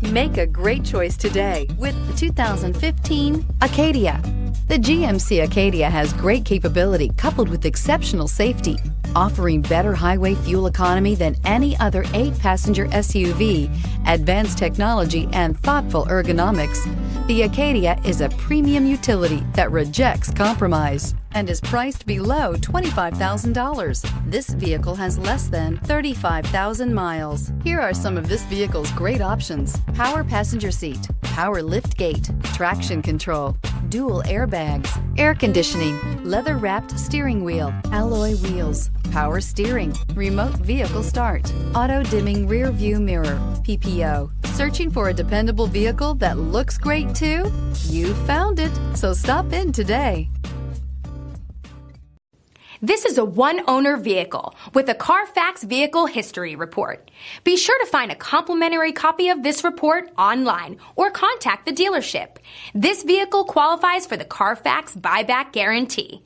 Make a great choice today with the 2015 Acadia. The GMC Acadia has great capability coupled with exceptional safety, offering better highway fuel economy than any other 8-passenger SUV, advanced technology, and thoughtful ergonomics. The Acadia is a premium utility that rejects compromise and is priced below $25,000. This vehicle has less than 35,000 miles. Here are some of this vehicle's great options: power passenger seat, power lift gate, traction control, dual airbags, air conditioning, leather-wrapped steering wheel, alloy wheels, power steering, remote vehicle start, auto-dimming rear view mirror, PPO. Searching for a dependable vehicle that looks great too? You found it, so stop in today. This is a one-owner vehicle with a Carfax Vehicle History Report. Be sure to find a complimentary copy of this report online or contact the dealership. This vehicle qualifies for the Carfax Buyback Guarantee.